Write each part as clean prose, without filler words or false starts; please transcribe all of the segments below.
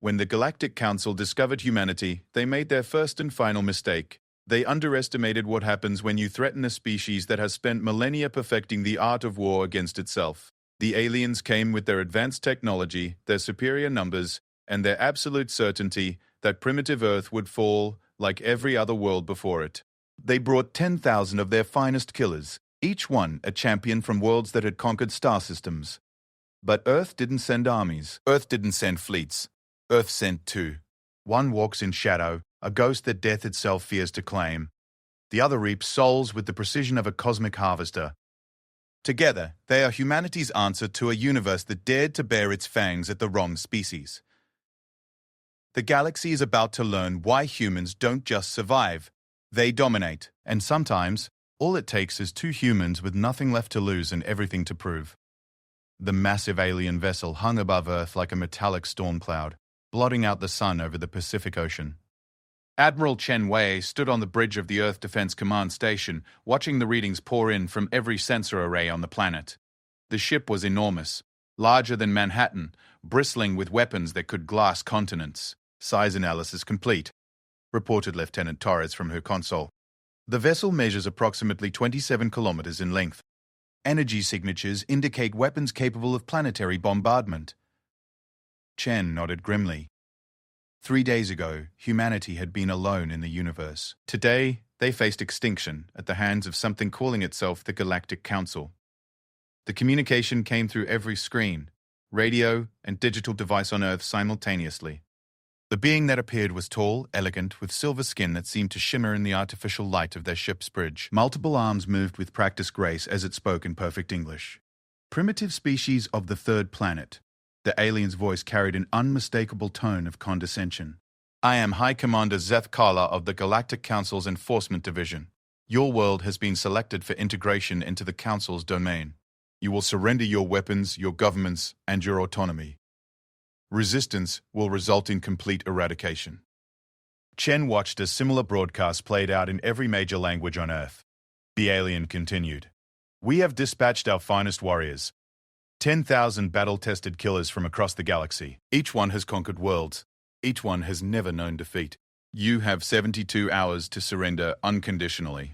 When the Galactic Council discovered humanity, they made their first and final mistake. They underestimated what happens when you threaten a species that has spent millennia perfecting the art of war against itself. The aliens came with their advanced technology, their superior numbers, and their absolute certainty that primitive Earth would fall like every other world before it. They brought 10,000 of their finest killers, each one a champion from worlds that had conquered star systems. But Earth didn't send armies. Earth didn't send fleets. Earth sent two. One walks in shadow, a ghost that death itself fears to claim. The other reaps souls with the precision of a cosmic harvester. Together, they are humanity's answer to a universe that dared to bare its fangs at the wrong species. The galaxy is about to learn why humans don't just survive, they dominate. And sometimes, all it takes is two humans with nothing left to lose and everything to prove. The massive alien vessel hung above Earth like a metallic storm cloud, blotting out the sun over the Pacific Ocean. Admiral Chen Wei stood on the bridge of the Earth Defense Command Station, watching the readings pour in from every sensor array on the planet. The ship was enormous, larger than Manhattan, bristling with weapons that could glass continents. Size analysis complete, reported Lieutenant Torres from her console. The vessel measures approximately 27 kilometers in length. Energy signatures indicate weapons capable of planetary bombardment. Chen nodded grimly. 3 days ago, humanity had been alone in the universe. Today, they faced extinction at the hands of something calling itself the Galactic Council. The communication came through every screen, radio, and digital device on Earth simultaneously. The being that appeared was tall, elegant, with silver skin that seemed to shimmer in the artificial light of their ship's bridge. Multiple arms moved with practiced grace as it spoke in perfect English. Primitive species of the third planet. The alien's voice carried an unmistakable tone of condescension. I am High Commander Zeth Kala of the Galactic Council's Enforcement Division. Your world has been selected for integration into the Council's domain. You will surrender your weapons, your governments, and your autonomy. Resistance will result in complete eradication. Chen watched as similar broadcasts played out in every major language on Earth. The alien continued. We have dispatched our finest warriors. 10,000 battle-tested killers from across the galaxy. Each one has conquered worlds. Each one has never known defeat. You have 72 hours to surrender unconditionally.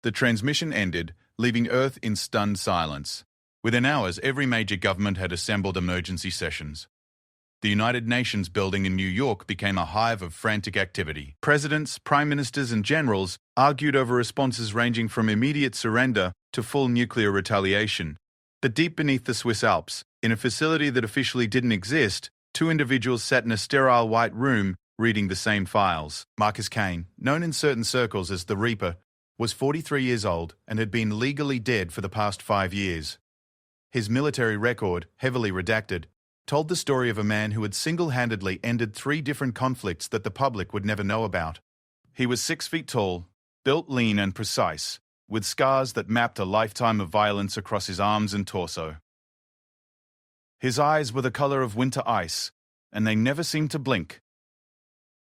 The transmission ended, leaving Earth in stunned silence. Within hours, every major government had assembled emergency sessions. The United Nations building in New York became a hive of frantic activity. Presidents, prime ministers, and generals argued over responses ranging from immediate surrender to full nuclear retaliation. But deep beneath the Swiss Alps, in a facility that officially didn't exist, two individuals sat in a sterile white room reading the same files. Marcus Kane, known in certain circles as the Reaper, was 43 years old and had been legally dead for the past 5 years. His military record, heavily redacted, told the story of a man who had single-handedly ended 3 different conflicts that the public would never know about. He was 6 feet tall, built lean and precise, with scars that mapped a lifetime of violence across his arms and torso. His eyes were the color of winter ice, and they never seemed to blink.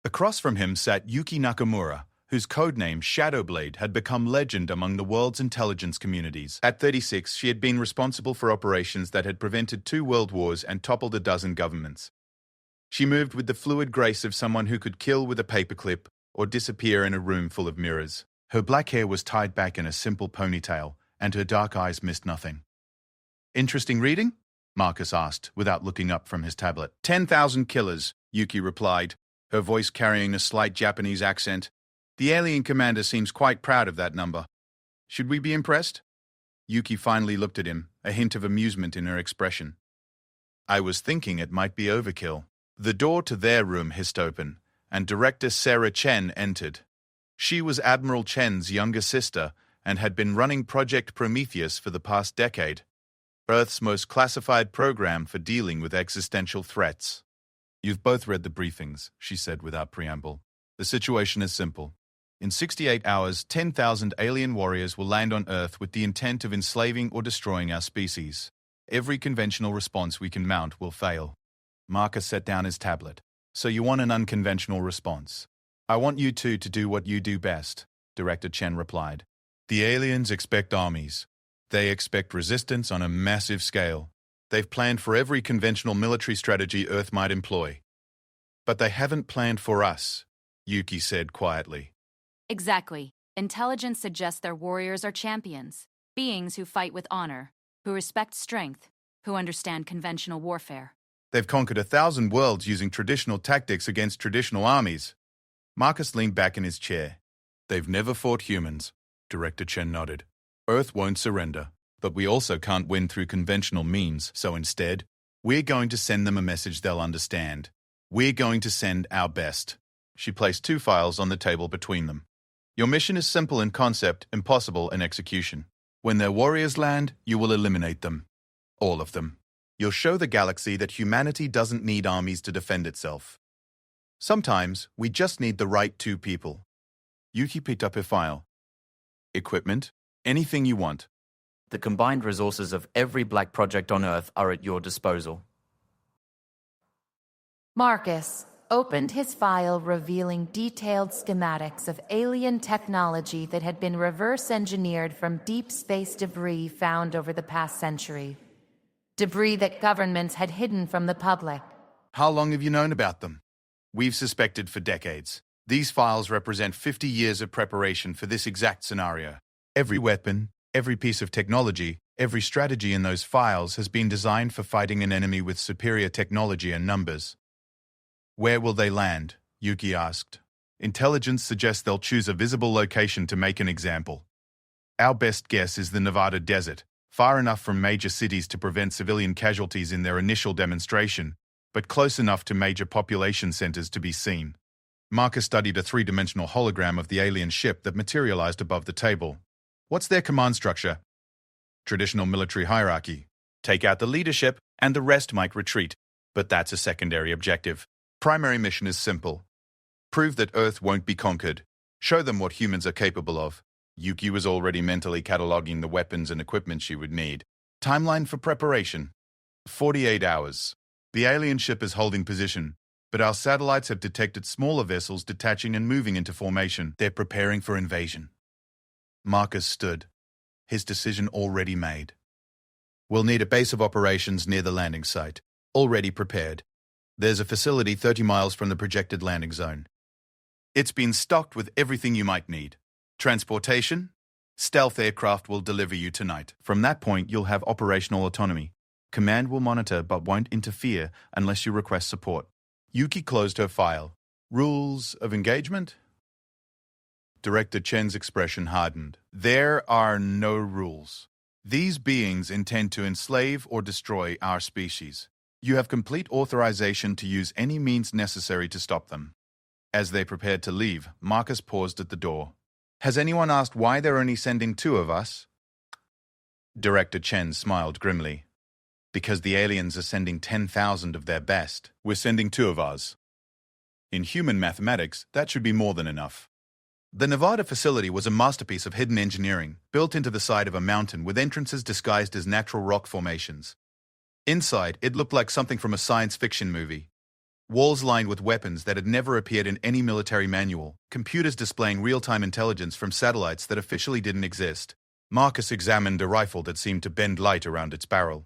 Across from him sat Yuki Nakamura, whose codename Shadowblade had become legend among the world's intelligence communities. At 36, she had been responsible for operations that had prevented 2 world wars and toppled a dozen governments. She moved with the fluid grace of someone who could kill with a paperclip or disappear in a room full of mirrors. Her black hair was tied back in a simple ponytail, and her dark eyes missed nothing. Interesting reading? Marcus asked, without looking up from his tablet. 10,000 killers, Yuki replied, her voice carrying a slight Japanese accent. The alien commander seems quite proud of that number. Should we be impressed? Yuki finally looked at him, a hint of amusement in her expression. I was thinking it might be overkill. The door to their room hissed open, and Director Sarah Chen entered. She was Admiral Chen's younger sister and had been running Project Prometheus for the past decade, Earth's most classified program for dealing with existential threats. You've both read the briefings, she said without preamble. The situation is simple. In 68 hours, 10,000 alien warriors will land on Earth with the intent of enslaving or destroying our species. Every conventional response we can mount will fail. Marcus set down his tablet. So you want an unconventional response? I want you two to do what you do best, Director Chen replied. The aliens expect armies. They expect resistance on a massive scale. They've planned for every conventional military strategy Earth might employ. But they haven't planned for us, Yuki said quietly. Exactly. Intelligence suggests their warriors are champions, beings who fight with honor, who respect strength, who understand conventional warfare. They've conquered 1,000 worlds using traditional tactics against traditional armies. Marcus leaned back in his chair. They've never fought humans, Director Chen nodded. Earth won't surrender, but we also can't win through conventional means, so instead, we're going to send them a message they'll understand. We're going to send our best. She placed 2 files on the table between them. Your mission is simple in concept, impossible in execution. When their warriors land, you will eliminate them. All of them. You'll show the galaxy that humanity doesn't need armies to defend itself. Sometimes, we just need the right 2 people. Yuki picked up her file. Equipment, anything you want. The combined resources of every black project on Earth are at your disposal. Marcus opened his file revealing detailed schematics of alien technology that had been reverse-engineered from deep space debris found over the past century. Debris that governments had hidden from the public. How long have you known about them? We've suspected for decades. These files represent 50 years of preparation for this exact scenario. Every weapon, every piece of technology, every strategy in those files has been designed for fighting an enemy with superior technology and numbers. Where will they land? Yuki asked. Intelligence suggests they'll choose a visible location to make an example. Our best guess is the Nevada desert, far enough from major cities to prevent civilian casualties in their initial demonstration, but close enough to major population centers to be seen. Marcus studied a 3-dimensional hologram of the alien ship that materialized above the table. What's their command structure? Traditional military hierarchy. Take out the leadership, and the rest might retreat. But that's a secondary objective. Primary mission is simple. Prove that Earth won't be conquered. Show them what humans are capable of. Yuki was already mentally cataloging the weapons and equipment she would need. Timeline for preparation. 48 hours. The alien ship is holding position, but our satellites have detected smaller vessels detaching and moving into formation. They're preparing for invasion. Marcus stood, his decision already made. We'll need a base of operations near the landing site, already prepared. There's a facility 30 miles from the projected landing zone. It's been stocked with everything you might need. Transportation? Stealth aircraft will deliver you tonight. From that point, you'll have operational autonomy. Command will monitor but won't interfere unless you request support. Yuki closed her file. Rules of engagement? Director Chen's expression hardened. There are no rules. These beings intend to enslave or destroy our species. You have complete authorization to use any means necessary to stop them. As they prepared to leave, Marcus paused at the door. Has anyone asked why they're only sending 2 of us? Director Chen smiled grimly. Because the aliens are sending 10,000 of their best. We're sending 2 of ours. In human mathematics, that should be more than enough. The Nevada facility was a masterpiece of hidden engineering, built into the side of a mountain with entrances disguised as natural rock formations. Inside, it looked like something from a science fiction movie. Walls lined with weapons that had never appeared in any military manual, computers displaying real-time intelligence from satellites that officially didn't exist. Marcus examined a rifle that seemed to bend light around its barrel.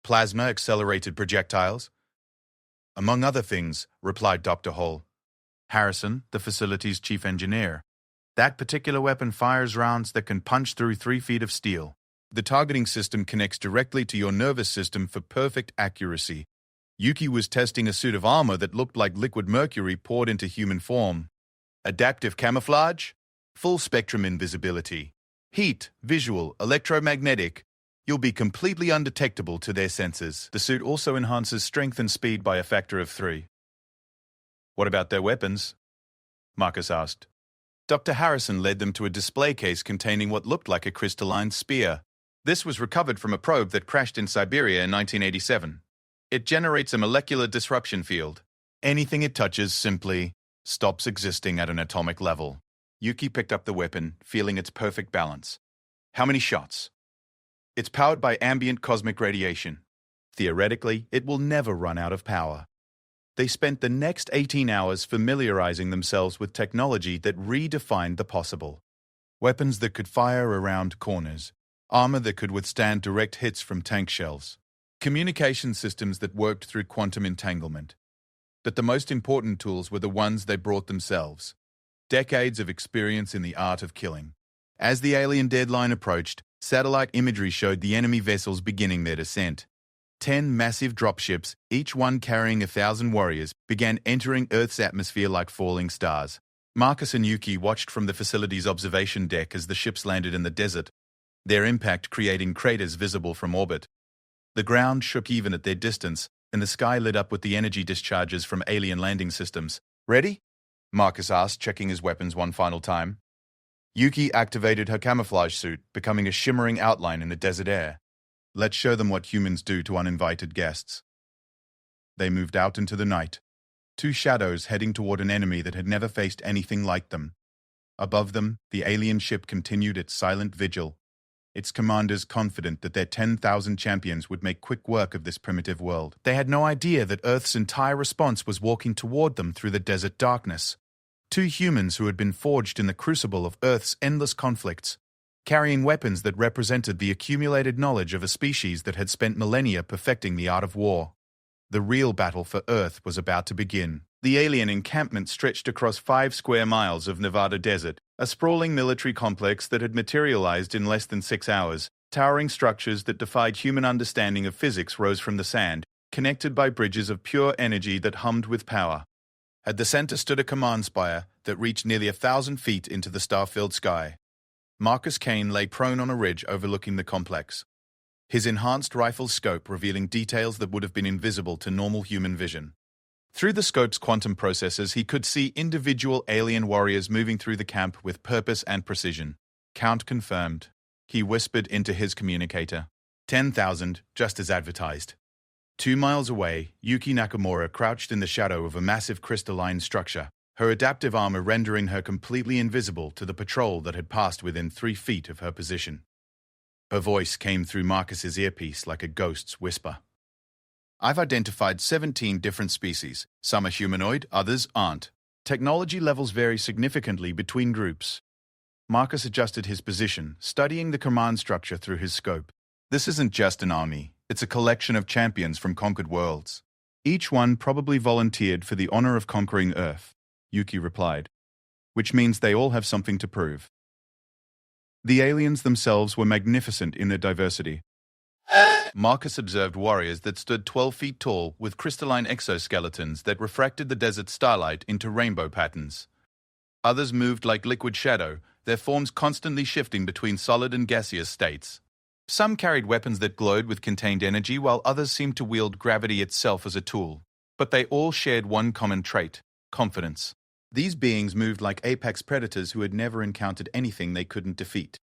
Plasma-accelerated projectiles? Among other things, replied Dr. Hall. Harrison, the facility's chief engineer. That particular weapon fires rounds that can punch through 3 feet of steel. The targeting system connects directly to your nervous system for perfect accuracy. Yuki was testing a suit of armor that looked like liquid mercury poured into human form. Adaptive camouflage? Full spectrum invisibility. Heat, visual, electromagnetic. You'll be completely undetectable to their senses. The suit also enhances strength and speed by a factor of 3. What about their weapons? Marcus asked. Dr. Harrison led them to a display case containing what looked like a crystalline spear. This was recovered from a probe that crashed in Siberia in 1987. It generates a molecular disruption field. Anything it touches simply stops existing at an atomic level. Yuki picked up the weapon, feeling its perfect balance. How many shots? It's powered by ambient cosmic radiation. Theoretically, it will never run out of power. They spent the next 18 hours familiarizing themselves with technology that redefined the possible. Weapons that could fire around corners. Armor that could withstand direct hits from tank shells. Communication systems that worked through quantum entanglement. But the most important tools were the ones they brought themselves. Decades of experience in the art of killing. As the alien deadline approached, satellite imagery showed the enemy vessels beginning their descent. 10 massive dropships, each one carrying 1,000 warriors, began entering Earth's atmosphere like falling stars. Marcus and Yuki watched from the facility's observation deck as the ships landed in the desert, their impact creating craters visible from orbit. The ground shook even at their distance, and the sky lit up with the energy discharges from alien landing systems. "Ready?" Marcus asked, checking his weapons one final time. Yuki activated her camouflage suit, becoming a shimmering outline in the desert air. "Let's show them what humans do to uninvited guests." They moved out into the night, two shadows heading toward an enemy that had never faced anything like them. Above them, the alien ship continued its silent vigil, its commanders confident that their 10,000 champions would make quick work of this primitive world. They had no idea that Earth's entire response was walking toward them through the desert darkness. Two humans who had been forged in the crucible of Earth's endless conflicts, carrying weapons that represented the accumulated knowledge of a species that had spent millennia perfecting the art of war. The real battle for Earth was about to begin. The alien encampment stretched across 5 square miles of Nevada desert, a sprawling military complex that had materialized in less than 6 hours. Towering structures that defied human understanding of physics rose from the sand, connected by bridges of pure energy that hummed with power. At the center stood a command spire that reached nearly 1,000 feet into the star-filled sky. Marcus Kane lay prone on a ridge overlooking the complex, his enhanced rifle scope revealing details that would have been invisible to normal human vision. Through the scope's quantum processors, he could see individual alien warriors moving through the camp with purpose and precision. "Count confirmed," he whispered into his communicator. 10,000, just as advertised. 2 miles away, Yuki Nakamura crouched in the shadow of a massive crystalline structure, her adaptive armor rendering her completely invisible to the patrol that had passed within 3 feet of her position. Her voice came through Marcus's earpiece like a ghost's whisper. "I've identified 17 different species. Some are humanoid, others aren't. Technology levels vary significantly between groups." Marcus adjusted his position, studying the command structure through his scope. "This isn't just an army. It's a collection of champions from conquered worlds. Each one probably volunteered for the honor of conquering Earth," Yuki replied. "Which means they all have something to prove." The aliens themselves were magnificent in their diversity. Marcus observed warriors that stood 12 feet tall with crystalline exoskeletons that refracted the desert starlight into rainbow patterns. Others moved like liquid shadow, their forms constantly shifting between solid and gaseous states. Some carried weapons that glowed with contained energy, while others seemed to wield gravity itself as a tool. But they all shared one common trait: confidence. These beings moved like apex predators who had never encountered anything they couldn't defeat.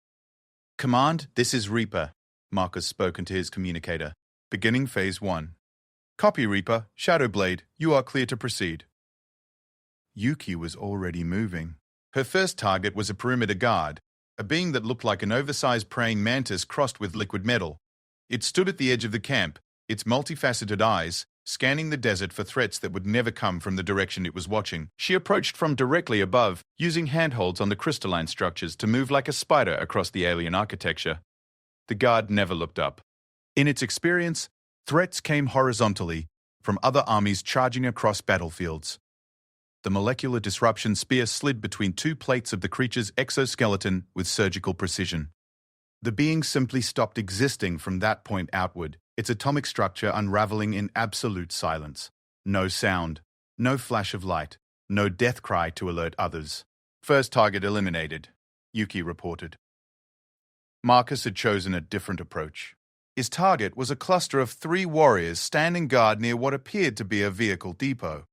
"Command, this is Reaper," Marcus spoke into his communicator. "Beginning Phase 1. Copy, Reaper. Shadowblade, you are clear to proceed." Yuki was already moving. Her first target was a perimeter guard, a being that looked like an oversized praying mantis crossed with liquid metal. It stood at the edge of the camp, its multifaceted eyes scanning the desert for threats that would never come from the direction it was watching. She approached from directly above, using handholds on the crystalline structures to move like a spider across the alien architecture. The guard never looked up. In its experience, threats came horizontally, from other armies charging across battlefields. The molecular disruption spear slid between 2 plates of the creature's exoskeleton with surgical precision. The being simply stopped existing from that point outward, its atomic structure unraveling in absolute silence. No sound, no flash of light, no death cry to alert others. "First target eliminated," Yuki reported. Marcus had chosen a different approach. His target was a cluster of 3 warriors standing guard near what appeared to be a vehicle depot.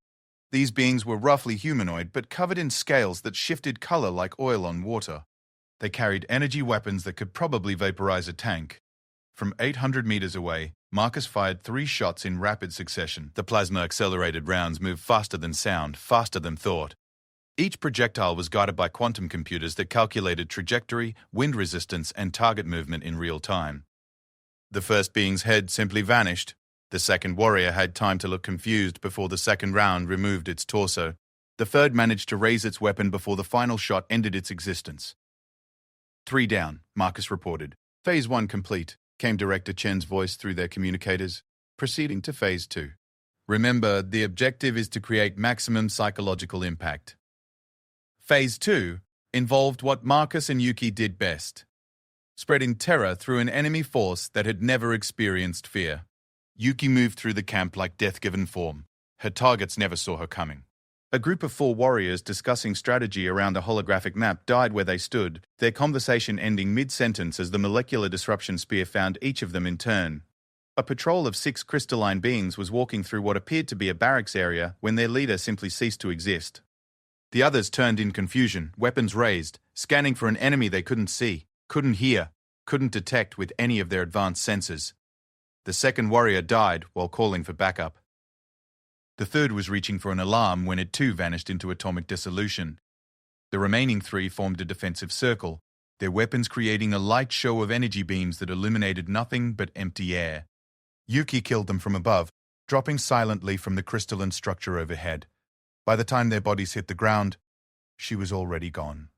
These beings were roughly humanoid but covered in scales that shifted color like oil on water. They carried energy weapons that could probably vaporize a tank. From 800 meters away, Marcus fired 3 shots in rapid succession. The plasma-accelerated rounds moved faster than sound, faster than thought. Each projectile was guided by quantum computers that calculated trajectory, wind resistance, and target movement in real time. The first being's head simply vanished. The second warrior had time to look confused before the second round removed its torso. The third managed to raise its weapon before the final shot ended its existence. 3 down, Marcus reported. Phase 1 complete, came Director Chen's voice through their communicators. Proceeding to Phase 2. Remember, the objective is to create maximum psychological impact. Phase 2 involved what Marcus and Yuki did best: spreading terror through an enemy force that had never experienced fear. Yuki moved through the camp like death-given form. Her targets never saw her coming. A group of 4 warriors discussing strategy around a holographic map died where they stood, their conversation ending mid-sentence as the molecular disruption spear found each of them in turn. A patrol of 6 crystalline beings was walking through what appeared to be a barracks area when their leader simply ceased to exist. The others turned in confusion, weapons raised, scanning for an enemy they couldn't see, couldn't hear, couldn't detect with any of their advanced senses. The second warrior died while calling for backup. The third was reaching for an alarm when it too vanished into atomic dissolution. The remaining 3 formed a defensive circle, their weapons creating a light show of energy beams that illuminated nothing but empty air. Yuki killed them from above, dropping silently from the crystalline structure overhead. By the time their bodies hit the ground, she was already gone.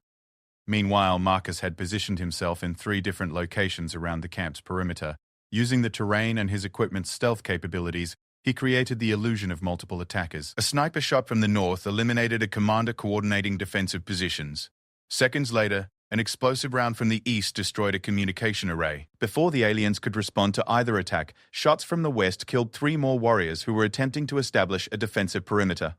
Meanwhile, Marcus had positioned himself in 3 different locations around the camp's perimeter. Using the terrain and his equipment's stealth capabilities, he created the illusion of multiple attackers. A sniper shot from the north eliminated a commander coordinating defensive positions. Seconds later, an explosive round from the east destroyed a communication array. Before the aliens could respond to either attack, shots from the west killed 3 more warriors who were attempting to establish a defensive perimeter.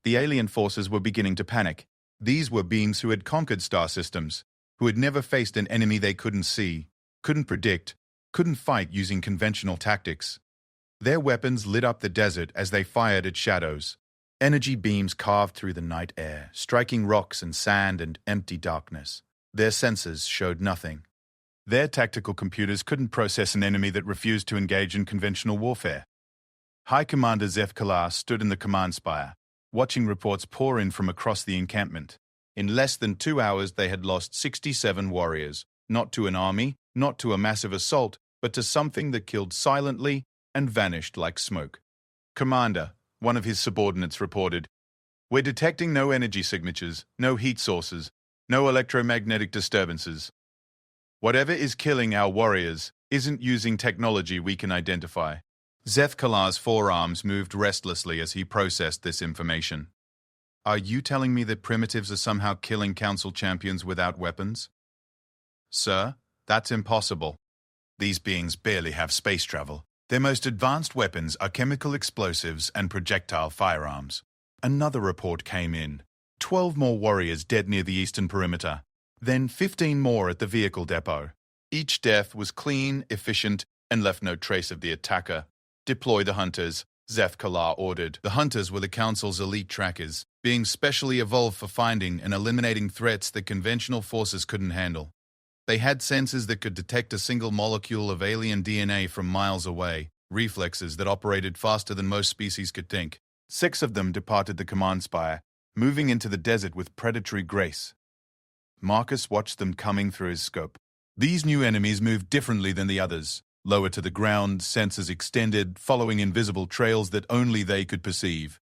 The alien forces were beginning to panic. These were beings who had conquered star systems, who had never faced an enemy they couldn't see, couldn't predict, couldn't fight using conventional tactics. Their weapons lit up the desert as they fired at shadows. Energy beams carved through the night air, striking rocks and sand and empty darkness. Their sensors showed nothing. Their tactical computers couldn't process an enemy that refused to engage in conventional warfare. High Commander Zeph Kalar stood in the command spire, watching reports pour in from across the encampment. In less than 2 hours, they had lost 67 warriors, not to an army, not to a massive assault, but to something that killed silently and vanished like smoke. "Commander," one of his subordinates reported, "we're detecting no energy signatures, no heat sources, no electromagnetic disturbances. Whatever is killing our warriors isn't using technology we can identify." Zeph Kalar's forearms moved restlessly as he processed this information. "Are you telling me that primitives are somehow killing Council champions without weapons?" "Sir, that's impossible. These beings barely have space travel. Their most advanced weapons are chemical explosives and projectile firearms." Another report came in. 12 more warriors dead near the eastern perimeter, then 15 more at the vehicle depot. Each death was clean, efficient, and left no trace of the attacker. "Deploy the hunters," Zeph Kalar ordered. The hunters were the Council's elite trackers, being specially evolved for finding and eliminating threats that conventional forces couldn't handle. They had sensors that could detect a single molecule of alien DNA from miles away, reflexes that operated faster than most species could think. 6 of them departed the command spire, moving into the desert with predatory grace. Marcus watched them coming through his scope. These new enemies moved differently than the others. Lower to the ground, sensors extended, following invisible trails that only they could perceive.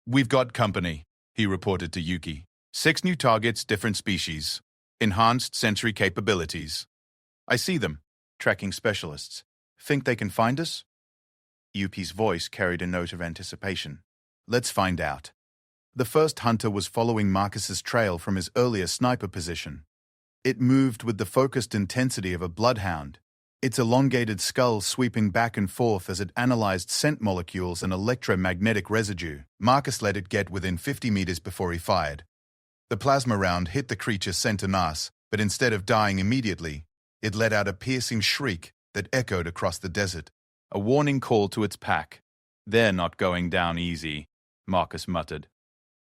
"We've got company," he reported to Yuki. 6 new targets, different species. Enhanced sensory capabilities. "I see them. Tracking specialists. Think they can find us?" Yuki's voice carried a note of anticipation. "Let's find out." The first hunter was following Marcus's trail from his earlier sniper position. It moved with the focused intensity of a bloodhound, its elongated skull sweeping back and forth as it analyzed scent molecules and electromagnetic residue. Marcus let it get within 50 meters before he fired. The plasma round hit the creature's center mass, but instead of dying immediately, it let out a piercing shriek that echoed across the desert. A warning call to its pack. "They're not going down easy," Marcus muttered,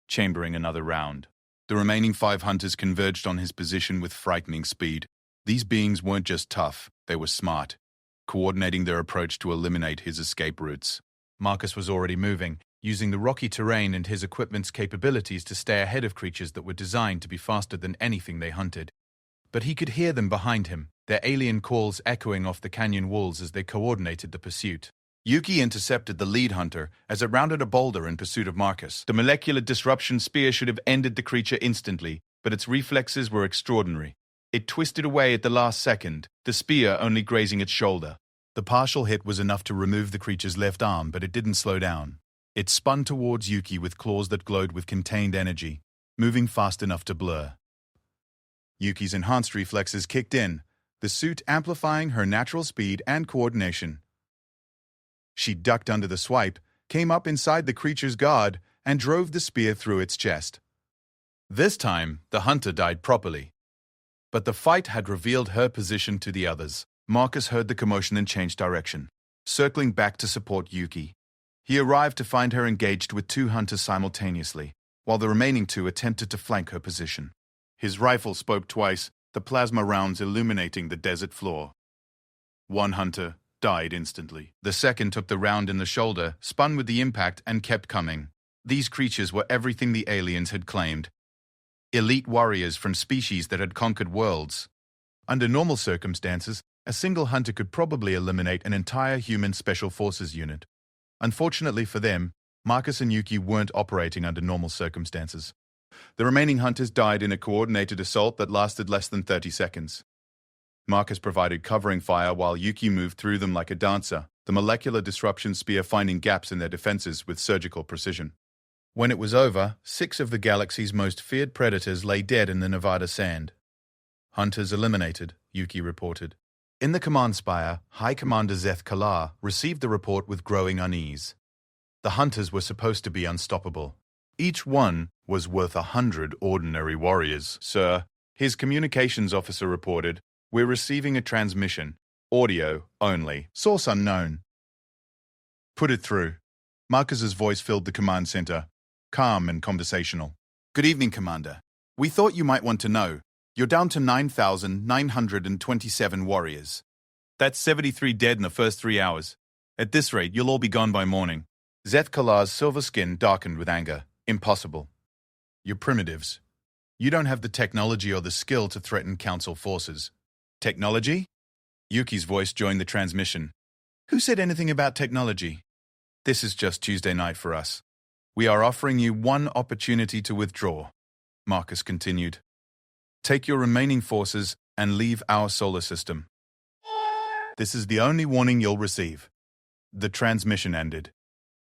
chambering another round. The remaining 5 hunters converged on his position with frightening speed. These beings weren't just tough, they were smart, coordinating their approach to eliminate his escape routes. Marcus was already moving, using the rocky terrain and his equipment's capabilities to stay ahead of creatures that were designed to be faster than anything they hunted. But he could hear them behind him, their alien calls echoing off the canyon walls as they coordinated the pursuit. Yuki intercepted the lead hunter as it rounded a boulder in pursuit of Marcus. The molecular disruption spear should have ended the creature instantly, but its reflexes were extraordinary. It twisted away at the last second, the spear only grazing its shoulder. The partial hit was enough to remove the creature's left arm, but it didn't slow down. It spun towards Yuki with claws that glowed with contained energy, moving fast enough to blur. Yuki's enhanced reflexes kicked in, the suit amplifying her natural speed and coordination. She ducked under the swipe, came up inside the creature's guard, and drove the spear through its chest. This time, the hunter died properly. But the fight had revealed her position to the others. Marcus heard the commotion and changed direction, circling back to support Yuki. He arrived to find her engaged with two hunters simultaneously, while the remaining two attempted to flank her position. His rifle spoke twice, the plasma rounds illuminating the desert floor. One hunter died instantly. The second took the round in the shoulder, spun with the impact, and kept coming. These creatures were everything the aliens had claimed. Elite warriors from species that had conquered worlds. Under normal circumstances, a single hunter could probably eliminate an entire human special forces unit. Unfortunately for them, Marcus and Yuki weren't operating under normal circumstances. The remaining hunters died in a coordinated assault that lasted less than 30 seconds. Marcus provided covering fire while Yuki moved through them like a dancer, the molecular disruption spear finding gaps in their defenses with surgical precision. When it was over, 6 of the galaxy's most feared predators lay dead in the Nevada sand. Hunters eliminated, Yuki reported. In the command spire, High Commander Zeth Kalar received the report with growing unease. The hunters were supposed to be unstoppable. Each one was worth 100 ordinary warriors, sir. His communications officer reported, "We're receiving a transmission. Audio only. Source unknown." "Put it through." Marcus's voice filled the command center, calm and conversational. "Good evening, Commander. We thought you might want to know. You're down to 9,927 warriors. That's 73 dead in the first 3 hours. At this rate, you'll all be gone by morning." Zeth Kalar's silver skin darkened with anger. "Impossible. You're primitives. You don't have the technology or the skill to threaten Council forces." "Technology?" Yuki's voice joined the transmission. "Who said anything about technology? This is just Tuesday night for us. We are offering you one opportunity to withdraw," Marcus continued. "Take your remaining forces and leave our solar system. This is the only warning you'll receive." The transmission ended,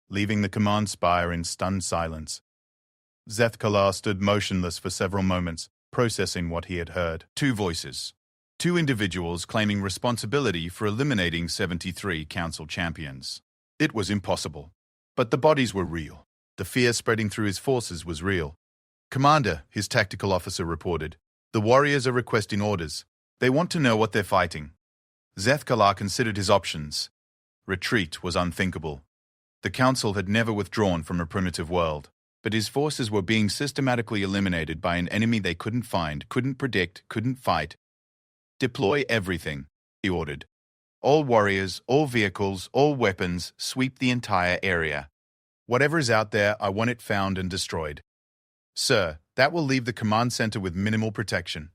leaving the command spire in stunned silence. Zeth Kalar stood motionless for several moments, processing what he had heard. 2 voices. 2 individuals claiming responsibility for eliminating 73 Council champions. It was impossible. But the bodies were real. The fear spreading through his forces was real. "Commander," his tactical officer reported, "the warriors are requesting orders. They want to know what they're fighting." Zeth Kalar considered his options. Retreat was unthinkable. The Council had never withdrawn from a primitive world, but his forces were being systematically eliminated by an enemy they couldn't find, couldn't predict, couldn't fight. "Deploy everything," he ordered. "All warriors, all vehicles, all weapons, sweep the entire area. Whatever is out there, I want it found and destroyed. Sir, that will leave the command center with minimal protection.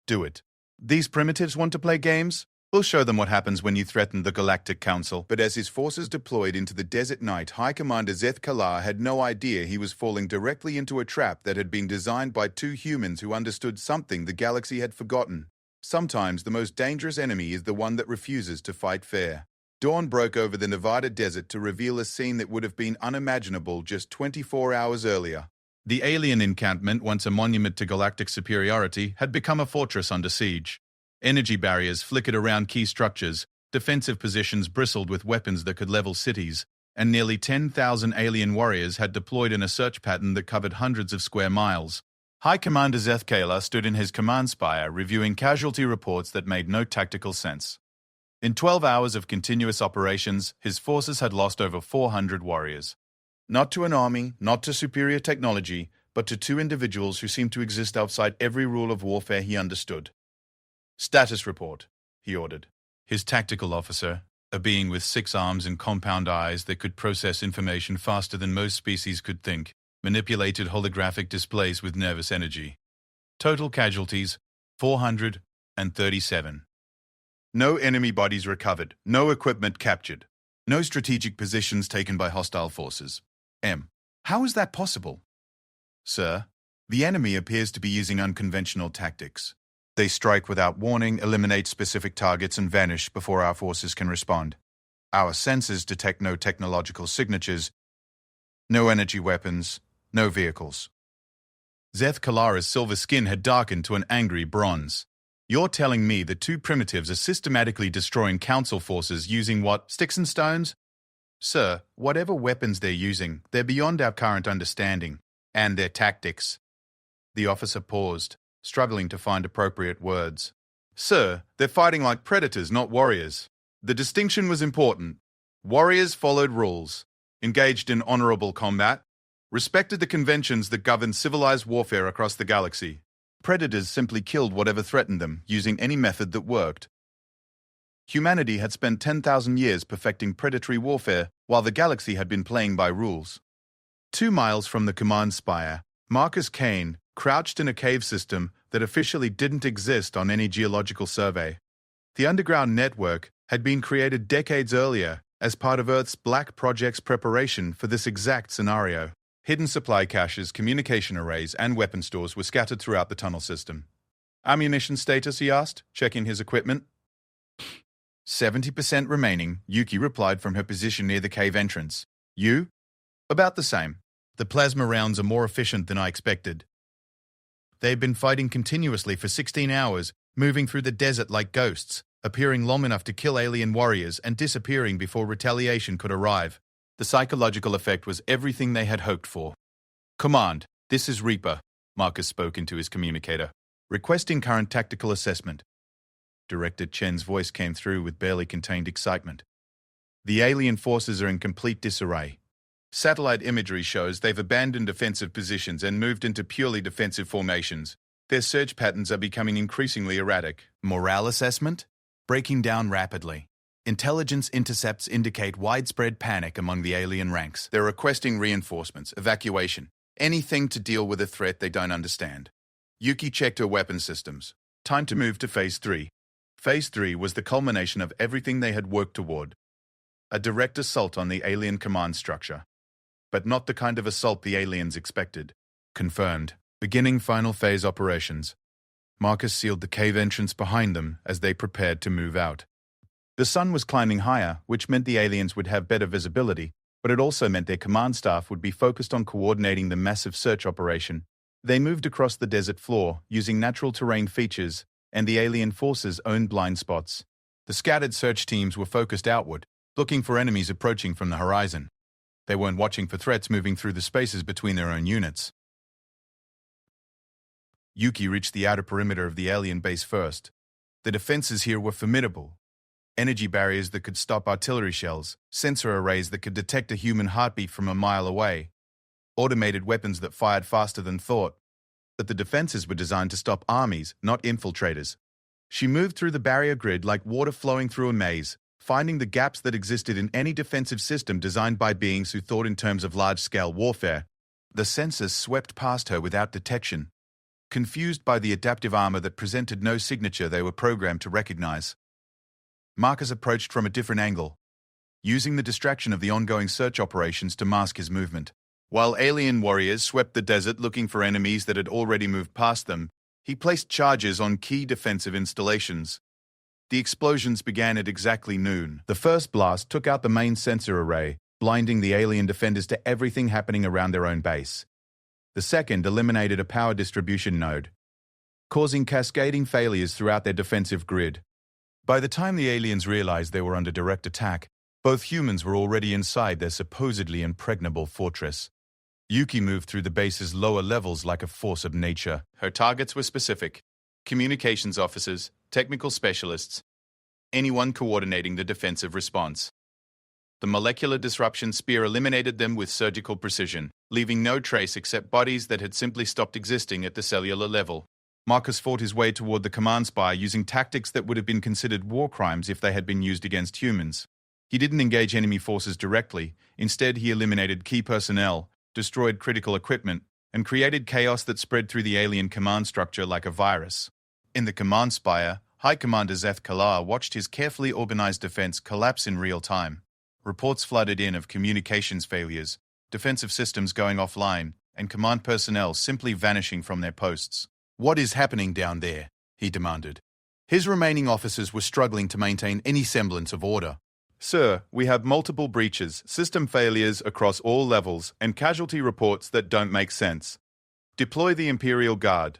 Do it. These primitives want to play games? We'll show them what happens when you threaten the Galactic Council." But as his forces deployed into the desert night, High Commander Zeth Kalar had no idea he was falling directly into a trap that had been designed by 2 humans who understood something the galaxy had forgotten. Sometimes the most dangerous enemy is the one that refuses to fight fair. Dawn broke over the Nevada desert to reveal a scene that would have been unimaginable just 24 hours earlier. The alien encampment, once a monument to galactic superiority, had become a fortress under siege. Energy barriers flickered around key structures, defensive positions bristled with weapons that could level cities, and nearly 10,000 alien warriors had deployed in a search pattern that covered hundreds of square miles. High Commander Zeth Kalar stood in his command spire reviewing casualty reports that made no tactical sense. In 12 hours of continuous operations, his forces had lost over 400 warriors. Not to an army, not to superior technology, but to 2 individuals who seemed to exist outside every rule of warfare he understood. "Status report," he ordered. His tactical officer, a being with 6 arms and compound eyes that could process information faster than most species could think, manipulated holographic displays with nervous energy. Total casualties, 437. No enemy bodies recovered, no equipment captured, no strategic positions taken by hostile forces. How is that possible? Sir, the enemy appears to be using unconventional tactics. They strike without warning, eliminate specific targets, and vanish before our forces can respond. Our sensors detect no technological signatures, No energy weapons, no vehicles. Zeth Kalara's silver skin had darkened to an angry bronze. You're telling me the two primitives are systematically destroying council forces using what, sticks and stones? Sir, whatever weapons they're using, they're beyond our current understanding, and their tactics. The officer paused, struggling to find appropriate words. Sir, they're fighting like predators, not warriors. The distinction was important. Warriors followed rules, engaged in honorable combat, respected the conventions that govern civilized warfare across the galaxy. Predators simply killed whatever threatened them, using any method that worked. Humanity had spent 10,000 years perfecting predatory warfare, while the galaxy had been playing by rules. 2 miles from the command spire, Marcus Kane crouched in a cave system that officially didn't exist on any geological survey. The underground network had been created decades earlier as part of Earth's Black Project's preparation for this exact scenario. Hidden supply caches, communication arrays, and weapon stores were scattered throughout the tunnel system. Ammunition status, he asked, checking his equipment. 70% remaining, Yuki replied from her position near the cave entrance. You? About the same. The plasma rounds are more efficient than I expected. They've been fighting continuously for 16 hours, moving through the desert like ghosts, appearing long enough to kill alien warriors and disappearing before retaliation could arrive. The psychological effect was everything they had hoped for. Command, this is Reaper, Marcus spoke into his communicator. Requesting current tactical assessment. Director Chen's voice came through with barely contained excitement. The alien forces are in complete disarray. Satellite imagery shows they've abandoned defensive positions and moved into purely defensive formations. Their surge patterns are becoming increasingly erratic. Morale assessment? Breaking down rapidly. Intelligence intercepts indicate widespread panic among the alien ranks. They're requesting reinforcements, evacuation, anything to deal with a threat they don't understand. Yuki checked her weapon systems. Time to move to Phase 3. Phase 3 was the culmination of everything they had worked toward. A direct assault on the alien command structure. But not the kind of assault the aliens expected. Confirmed. Beginning final phase operations. Marcus sealed the cave entrance behind them as they prepared to move out. The sun was climbing higher, which meant the aliens would have better visibility, but it also meant their command staff would be focused on coordinating the massive search operation. They moved across the desert floor, using natural terrain features and the alien forces' own blind spots. The scattered search teams were focused outward, looking for enemies approaching from the horizon. They weren't watching for threats moving through the spaces between their own units. Yuki reached the outer perimeter of the alien base first. The defenses here were formidable. Energy barriers that could stop artillery shells, sensor arrays that could detect a human heartbeat from a mile away, automated weapons that fired faster than thought. But the defenses were designed to stop armies, not infiltrators. She moved through the barrier grid like water flowing through a maze, finding the gaps that existed in any defensive system designed by beings who thought in terms of large-scale warfare. The sensors swept past her without detection. Confused by the adaptive armor that presented no signature they were programmed to recognize. Marcus approached from a different angle, using the distraction of the ongoing search operations to mask his movement. While alien warriors swept the desert looking for enemies that had already moved past them, he placed charges on key defensive installations. The explosions began at exactly noon. The first blast took out the main sensor array, blinding the alien defenders to everything happening around their own base. The second eliminated a power distribution node, causing cascading failures throughout their defensive grid. By the time the aliens realized they were under direct attack, both humans were already inside their supposedly impregnable fortress. Yuki moved through the base's lower levels like a force of nature. Her targets were specific: communications officers, technical specialists, anyone coordinating the defensive response. The molecular disruption spear eliminated them with surgical precision, leaving no trace except bodies that had simply stopped existing at the cellular level. Marcus fought his way toward the command spire using tactics that would have been considered war crimes if they had been used against humans. He didn't engage enemy forces directly. Instead, he eliminated key personnel, destroyed critical equipment, and created chaos that spread through the alien command structure like a virus. In the command spire, High Commander Zeth Kalar watched his carefully organized defense collapse in real time. Reports flooded in of communications failures, defensive systems going offline, and command personnel simply vanishing from their posts. "What is happening down there?" he demanded. His remaining officers were struggling to maintain any semblance of order. Sir, we have multiple breaches, system failures across all levels, and casualty reports that don't make sense. Deploy the Imperial Guard.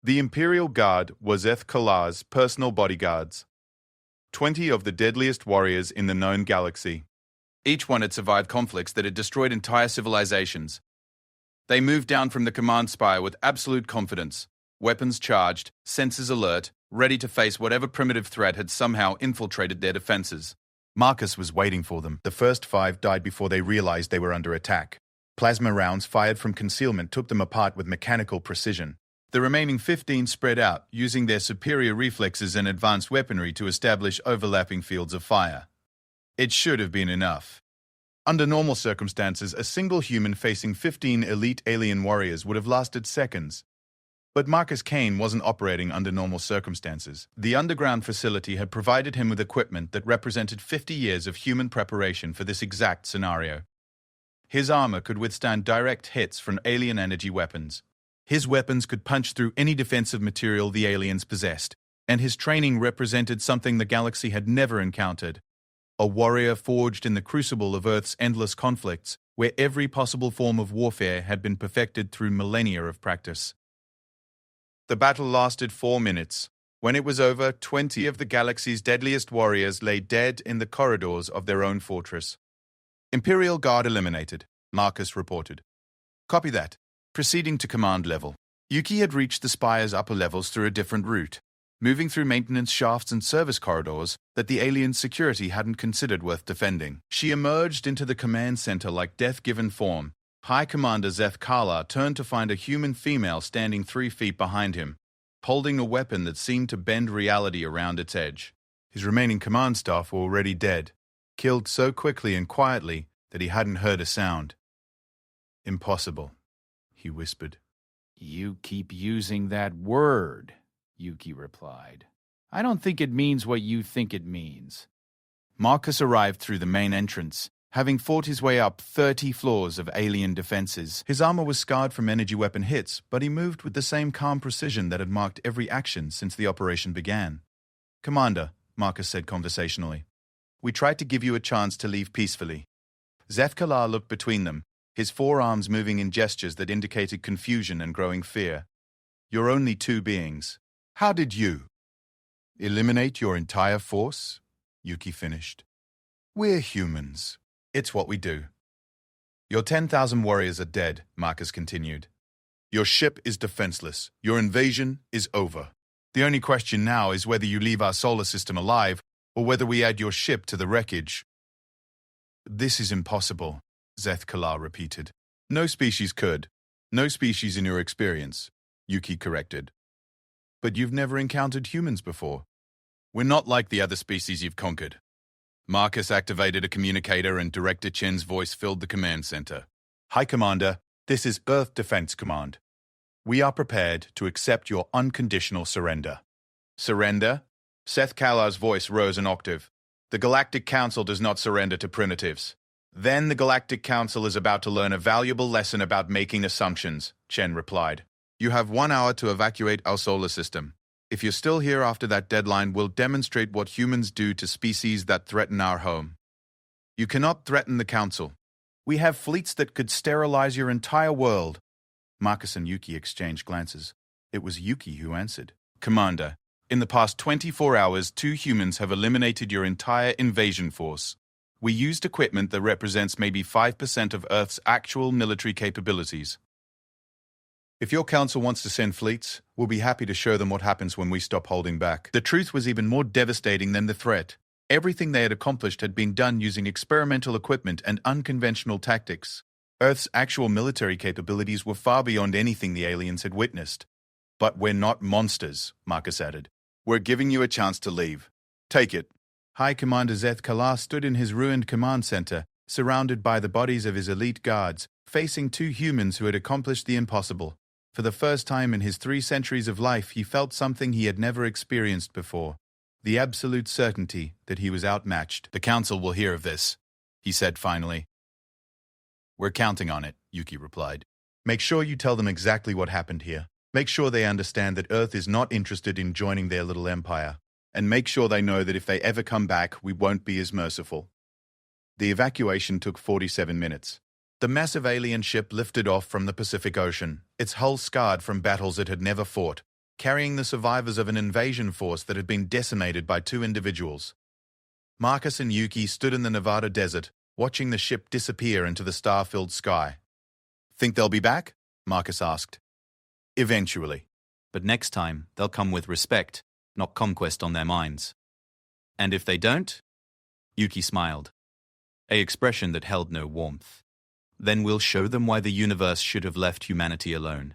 The Imperial Guard was Zeth Kalar's personal bodyguards. 20 of the deadliest warriors in the known galaxy. Each one had survived conflicts that had destroyed entire civilizations. They moved down from the command spire with absolute confidence, weapons charged, sensors alert, ready to face whatever primitive threat had somehow infiltrated their defenses. Marcus was waiting for them. The first 5 died before they realized they were under attack. Plasma rounds fired from concealment took them apart with mechanical precision. The remaining 15 spread out, using their superior reflexes and advanced weaponry to establish overlapping fields of fire. It should have been enough. Under normal circumstances, a single human facing 15 elite alien warriors would have lasted seconds. But Marcus Kane wasn't operating under normal circumstances. The underground facility had provided him with equipment that represented 50 years of human preparation for this exact scenario. His armor could withstand direct hits from alien energy weapons. His weapons could punch through any defensive material the aliens possessed, and his training represented something the galaxy had never encountered. A warrior forged in the crucible of Earth's endless conflicts, where every possible form of warfare had been perfected through millennia of practice. The battle lasted 4 minutes. When it was over, 20 of the galaxy's deadliest warriors lay dead in the corridors of their own fortress. Imperial Guard eliminated, Marcus reported. Copy that. Proceeding to command level. Yuki had reached the spire's upper levels through a different route, moving through maintenance shafts and service corridors that the alien security hadn't considered worth defending. She emerged into the command center like death-given form. High Commander Zeth Kala turned to find a human female standing 3 feet behind him, holding a weapon that seemed to bend reality around its edge. His remaining command staff were already dead, killed so quickly and quietly that he hadn't heard a sound. Impossible, he whispered. You keep using that word, Yuki replied. I don't think it means what you think it means. Marcus arrived through the main entrance, having fought his way up 30 floors of alien defenses. His armor was scarred from energy weapon hits, but he moved with the same calm precision that had marked every action since the operation began. Commander, Marcus said conversationally, we tried to give you a chance to leave peacefully. Zeth Kalar looked between them, his forearms moving in gestures that indicated confusion and growing fear. You're only 2 beings. How did you? Eliminate your entire force? Yuki finished. We're humans. It's what we do. Your 10,000 warriors are dead, Marcus continued. Your ship is defenseless. Your invasion is over. The only question now is whether you leave our solar system alive or whether we add your ship to the wreckage. This is impossible, Zeth Kalar repeated. No species could. No species in your experience, Yuki corrected. But you've never encountered humans before. We're not like the other species you've conquered. Marcus activated a communicator and Director Chen's voice filled the command center. Hi, Commander. This is Earth Defense Command. We are prepared to accept your unconditional surrender. Surrender? Zeth Kalar's voice rose an octave. The Galactic Council does not surrender to primitives. Then the Galactic Council is about to learn a valuable lesson about making assumptions, Chen replied. You have 1 hour to evacuate our solar system. If you're still here after that deadline, we'll demonstrate what humans do to species that threaten our home. You cannot threaten the Council. We have fleets that could sterilize your entire world. Marcus and Yuki exchanged glances. It was Yuki who answered. Commander, in the past 24 hours, 2 humans have eliminated your entire invasion force. We used equipment that represents maybe 5% of Earth's actual military capabilities. If your council wants to send fleets, we'll be happy to show them what happens when we stop holding back. The truth was even more devastating than the threat. Everything they had accomplished had been done using experimental equipment and unconventional tactics. Earth's actual military capabilities were far beyond anything the aliens had witnessed. But we're not monsters, Marcus added. We're giving you a chance to leave. Take it. High Commander Zeth Kalar stood in his ruined command center, surrounded by the bodies of his elite guards, facing 2 humans who had accomplished the impossible. For the first time in his 3 centuries of life, he felt something he had never experienced before. The absolute certainty that he was outmatched. The Council will hear of this, he said finally. We're counting on it, Yuki replied. Make sure you tell them exactly what happened here. Make sure they understand that Earth is not interested in joining their little empire. and make sure they know that if they ever come back, we won't be as merciful. The evacuation took 47 minutes. The massive alien ship lifted off from the Pacific Ocean, its hull scarred from battles it had never fought, carrying the survivors of an invasion force that had been decimated by 2 individuals. Marcus and Yuki stood in the Nevada desert, watching the ship disappear into the star-filled sky. "Think they'll be back?" Marcus asked. "Eventually. But next time, they'll come with respect, not conquest on their minds. And if they don't?" Yuki smiled, an expression that held no warmth. "Then we'll show them why the universe should have left humanity alone."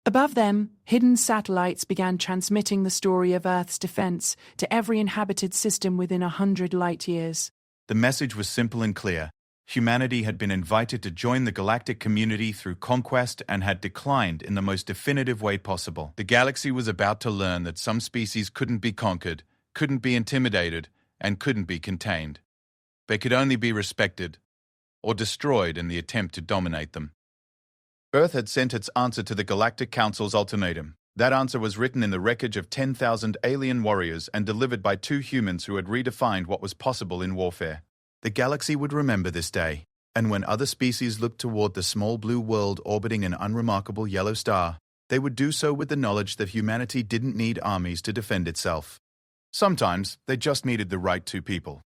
Above them, hidden satellites began transmitting the story of Earth's defense to every inhabited system within 100 light-years. The message was simple and clear. Humanity had been invited to join the galactic community through conquest and had declined in the most definitive way possible. The galaxy was about to learn that some species couldn't be conquered, couldn't be intimidated, and couldn't be contained. They could only be respected or destroyed in the attempt to dominate them. Earth had sent its answer to the Galactic Council's ultimatum. That answer was written in the wreckage of 10,000 alien warriors and delivered by 2 humans who had redefined what was possible in warfare. The galaxy would remember this day, and when other species looked toward the small blue world orbiting an unremarkable yellow star, they would do so with the knowledge that humanity didn't need armies to defend itself. Sometimes they just needed the right 2 people.